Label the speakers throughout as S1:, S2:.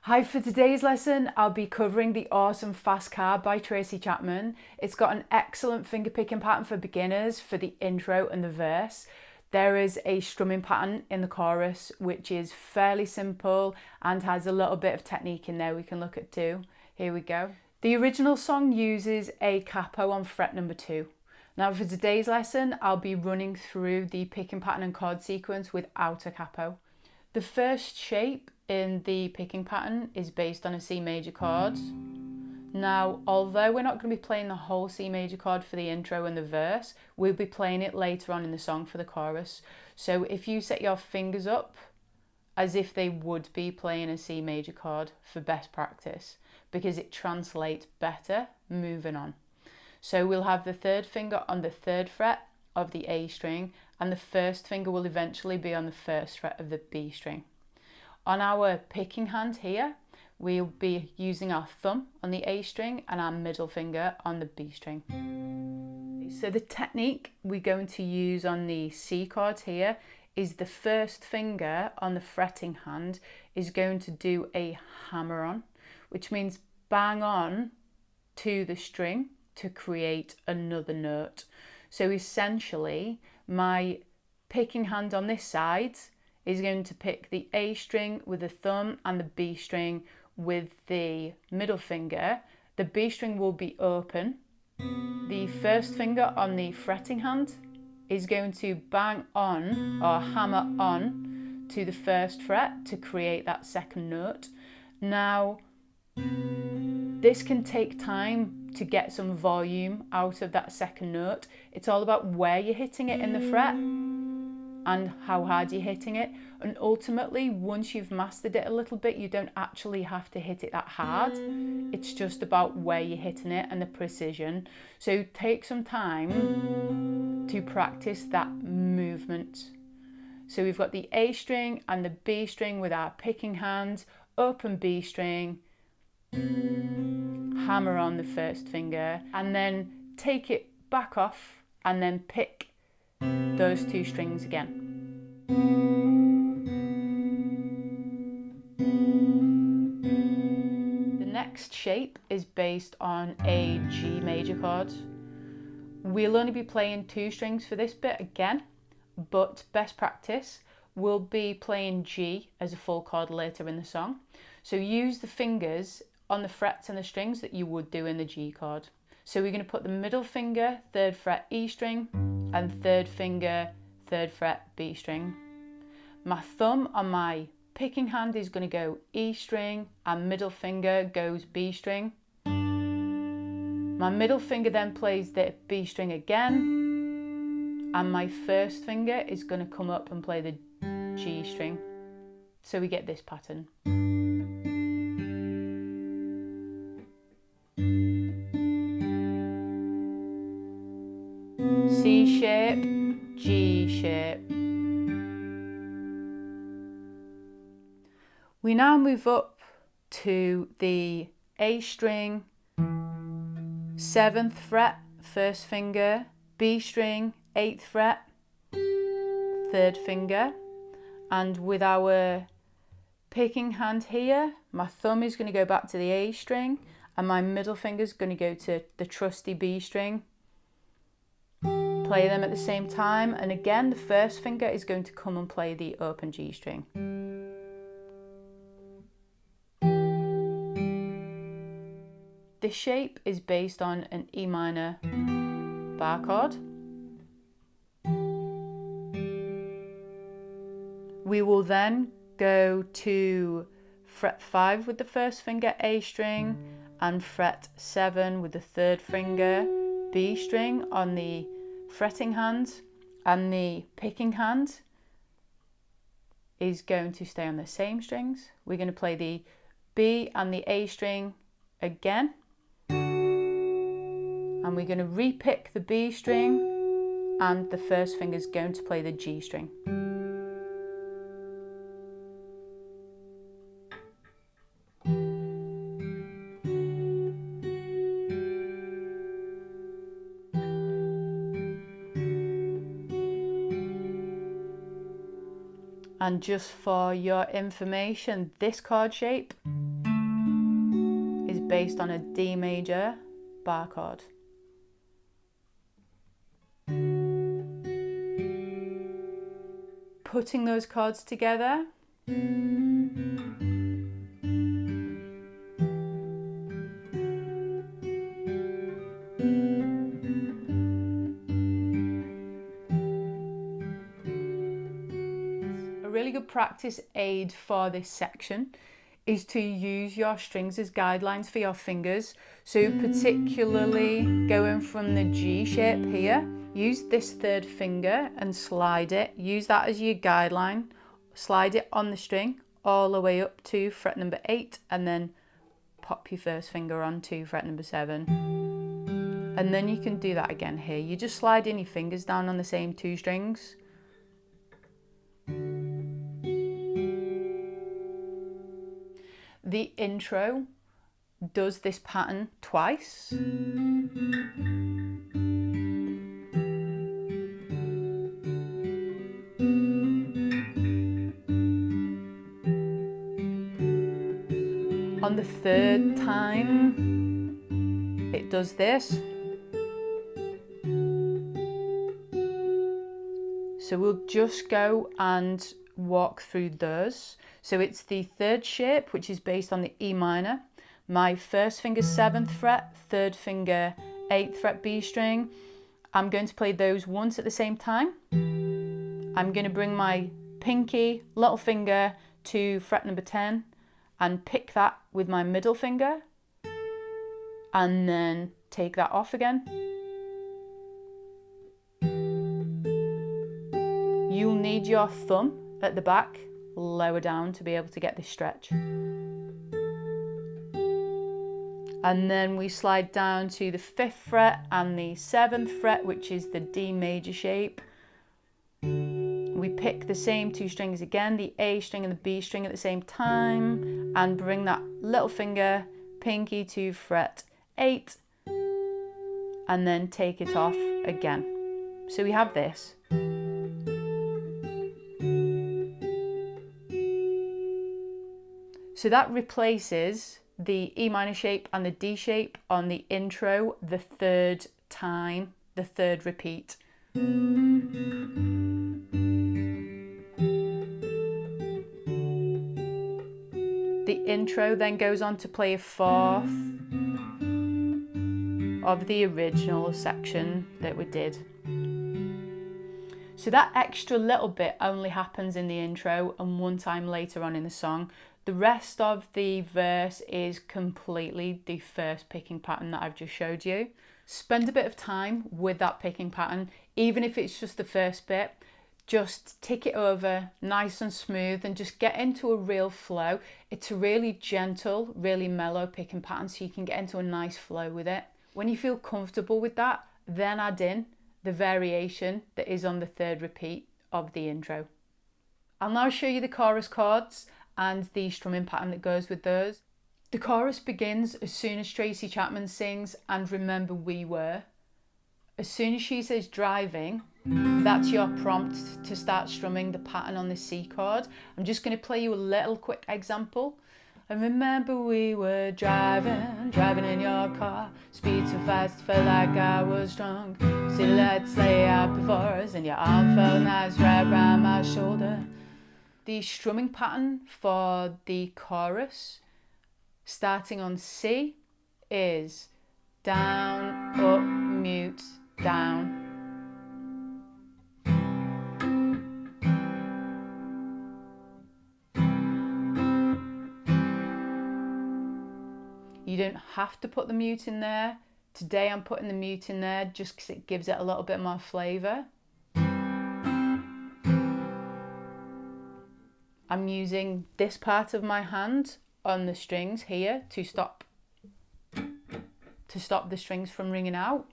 S1: Hi, for today's lesson, I'll be covering the awesome Fast Car by Tracy Chapman. It's got an excellent fingerpicking pattern for beginners for the intro and the verse. There is a strumming pattern in the chorus, which is fairly simple and has a little bit of technique in there we can look at too. Here we go. The original song uses a capo on fret number 2. Now for today's lesson, I'll be running through the picking pattern and chord sequence without a capo. The first shape in the picking pattern is based on a C major chord. Now, although we're not going to be playing the whole C major chord for the intro and the verse, we'll be playing it later on in the song for the chorus. So if you set your fingers up as if they would be playing a C major chord for best practice, because it translates better moving on. So we'll have the third finger on the 3rd fret of the A string, and the first finger will eventually be on the 1st fret of the B string. On our picking hand here, we'll be using our thumb on the A string and our middle finger on the B string. So the technique we're going to use on the C chord here is the first finger on the fretting hand is going to do a hammer-on, which means bang on to the string to create another note. So essentially, my picking hand on this side is going to pick the A string with the thumb and the B string with the middle finger. The B string will be open. The first finger on the fretting hand is going to bang on or hammer on to the 1st fret to create that 2nd note. Now, this can take time to get some volume out of that 2nd note. It's all about where you're hitting it in the fret and how hard you're hitting it. And ultimately, once you've mastered it a little bit, you don't actually have to hit it that hard. It's just about where you're hitting it and the precision. So take some time to practice that movement. So we've got the A string and the B string with our picking hand, open B string, hammer on the 1st finger, and then take it back off and then pick those 2 strings again. The next shape is based on a G major chord. We'll only be playing 2 strings for this bit again, but best practice will be playing G as a full chord later in the song. So use the fingers on the frets and the strings that you would do in the G chord. So we're going to put the middle finger, 3rd fret E string, and 3rd finger, 3rd fret B string. My thumb on my picking hand is going to go E string, and middle finger goes B string. My middle finger then plays the B string again, and my 1st finger is going to come up and play the G string. So we get this pattern. C shape, G shape. We now move up to the A string, 7th fret, 1st finger, B string, 8th fret, 3rd finger, and with our picking hand here, my thumb is going to go back to the A string and my middle finger is going to go to the trusty B string. Play them at the same time, and again the 1st finger is going to come and play the open G string. This shape is based on an E minor bar chord. We will then go to fret 5 with the 1st finger A string and fret 7 with the 3rd finger B string on the fretting hand, and the picking hand is going to stay on the same strings. We're going to play the B and the A string again, and we're going to re-pick the B string, and the 1st finger is going to play the G string. And just for your information, this chord shape based on a D major bar chord. Putting those chords together, a really good practice aid for this section is to use your strings as guidelines for your fingers. So particularly going from the G shape here, use this third finger and slide it. Use that as your guideline. Slide it on the string all the way up to fret number 8 and then pop your first finger onto fret number 7. And then you can do that again here. You're just sliding your fingers down on the same 2 strings. The intro does this pattern twice. On the third time, it does this. So we'll just go and walk through those. So it's the third shape, which is based on the E minor. My first finger 7th fret, third finger 8th fret B string. I'm going to play those once at the same time. I'm going to bring my pinky, little finger to fret number 10 and pick that with my middle finger and then take that off again. You'll need your thumb at the back lower down to be able to get this stretch. And then we slide down to the 5th fret and the 7th fret, which is the D major shape. We pick the same 2 strings again, the A string and the B string at the same time, and bring that little finger, pinky to fret 8, and then take it off again. So we have this. So that replaces the E minor shape and the D shape on the intro the third time, the third repeat. The intro then goes on to play a 4th of the original section that we did. So that extra little bit only happens in the intro and one time later on in the song. The rest of the verse is completely the first picking pattern that I've just showed you. Spend a bit of time with that picking pattern, even if it's just the first bit. Just tick it over nice and smooth and just get into a real flow. It's a really gentle, really mellow picking pattern, so you can get into a nice flow with it. When you feel comfortable with that, then add in the variation that is on the third repeat of the intro. I'll now show you the chorus chords and the strumming pattern that goes with those. The chorus begins as soon as Tracy Chapman sings "And Remember We Were." As soon as she says driving, that's your prompt to start strumming the pattern on the C chord. I'm just going to play you a little quick example. And remember we were driving in your car, speed so fast, felt like I was drunk. See the lights lay out before us and your arm felt nice right around my shoulder. The strumming pattern for the chorus, starting on C, is down, up, mute, down. You don't have to put the mute in there. Today I'm putting the mute in there just because it gives it a little bit more flavour. I'm using this part of my hand on the strings here to stop the strings from ringing out.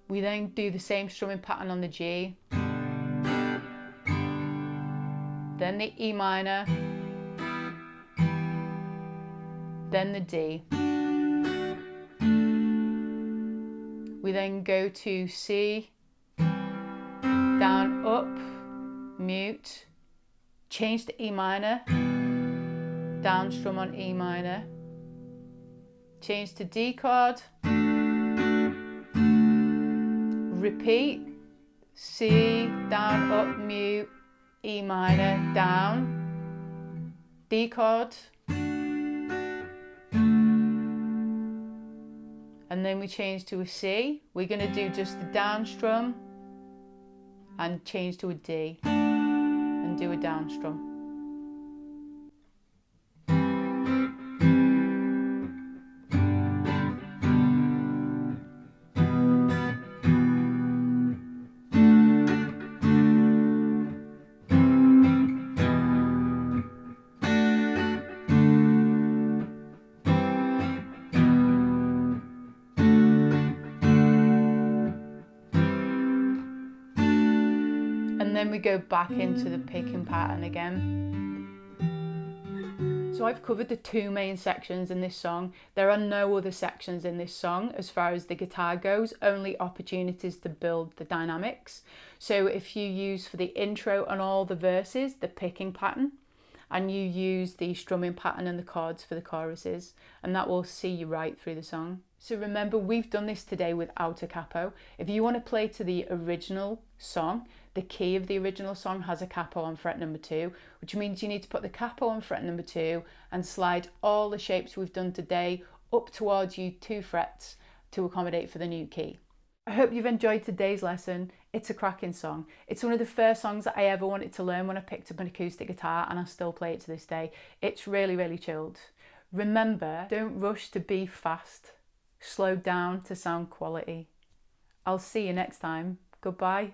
S1: We then do the same strumming pattern on the G, then the E minor, then the D. We then go to C, down, up, mute, change to E minor, down strum on E minor, change to D chord, repeat, C, down, up, mute, E minor, down, D chord, and then we change to a C. We're going to do just the down strum and change to a D and do a down strum. And then we go back into the picking pattern again. So I've covered the two main sections in this song. There are no other sections in this song as far as the guitar goes, only opportunities to build the dynamics. So if you use for the intro and all the verses, the picking pattern, and you use the strumming pattern and the chords for the choruses, and that will see you right through the song. So remember, we've done this today without a capo. If you want to play to the original song, the key of the original song has a capo on fret number 2, which means you need to put the capo on fret number 2 and slide all the shapes we've done today up towards you 2 frets to accommodate for the new key. I hope you've enjoyed today's lesson. It's a cracking song. It's one of the first songs that I ever wanted to learn when I picked up an acoustic guitar, and I still play it to this day. It's really, really chilled. Remember, don't rush to be fast. Slow down to sound quality. I'll see you next time. Goodbye.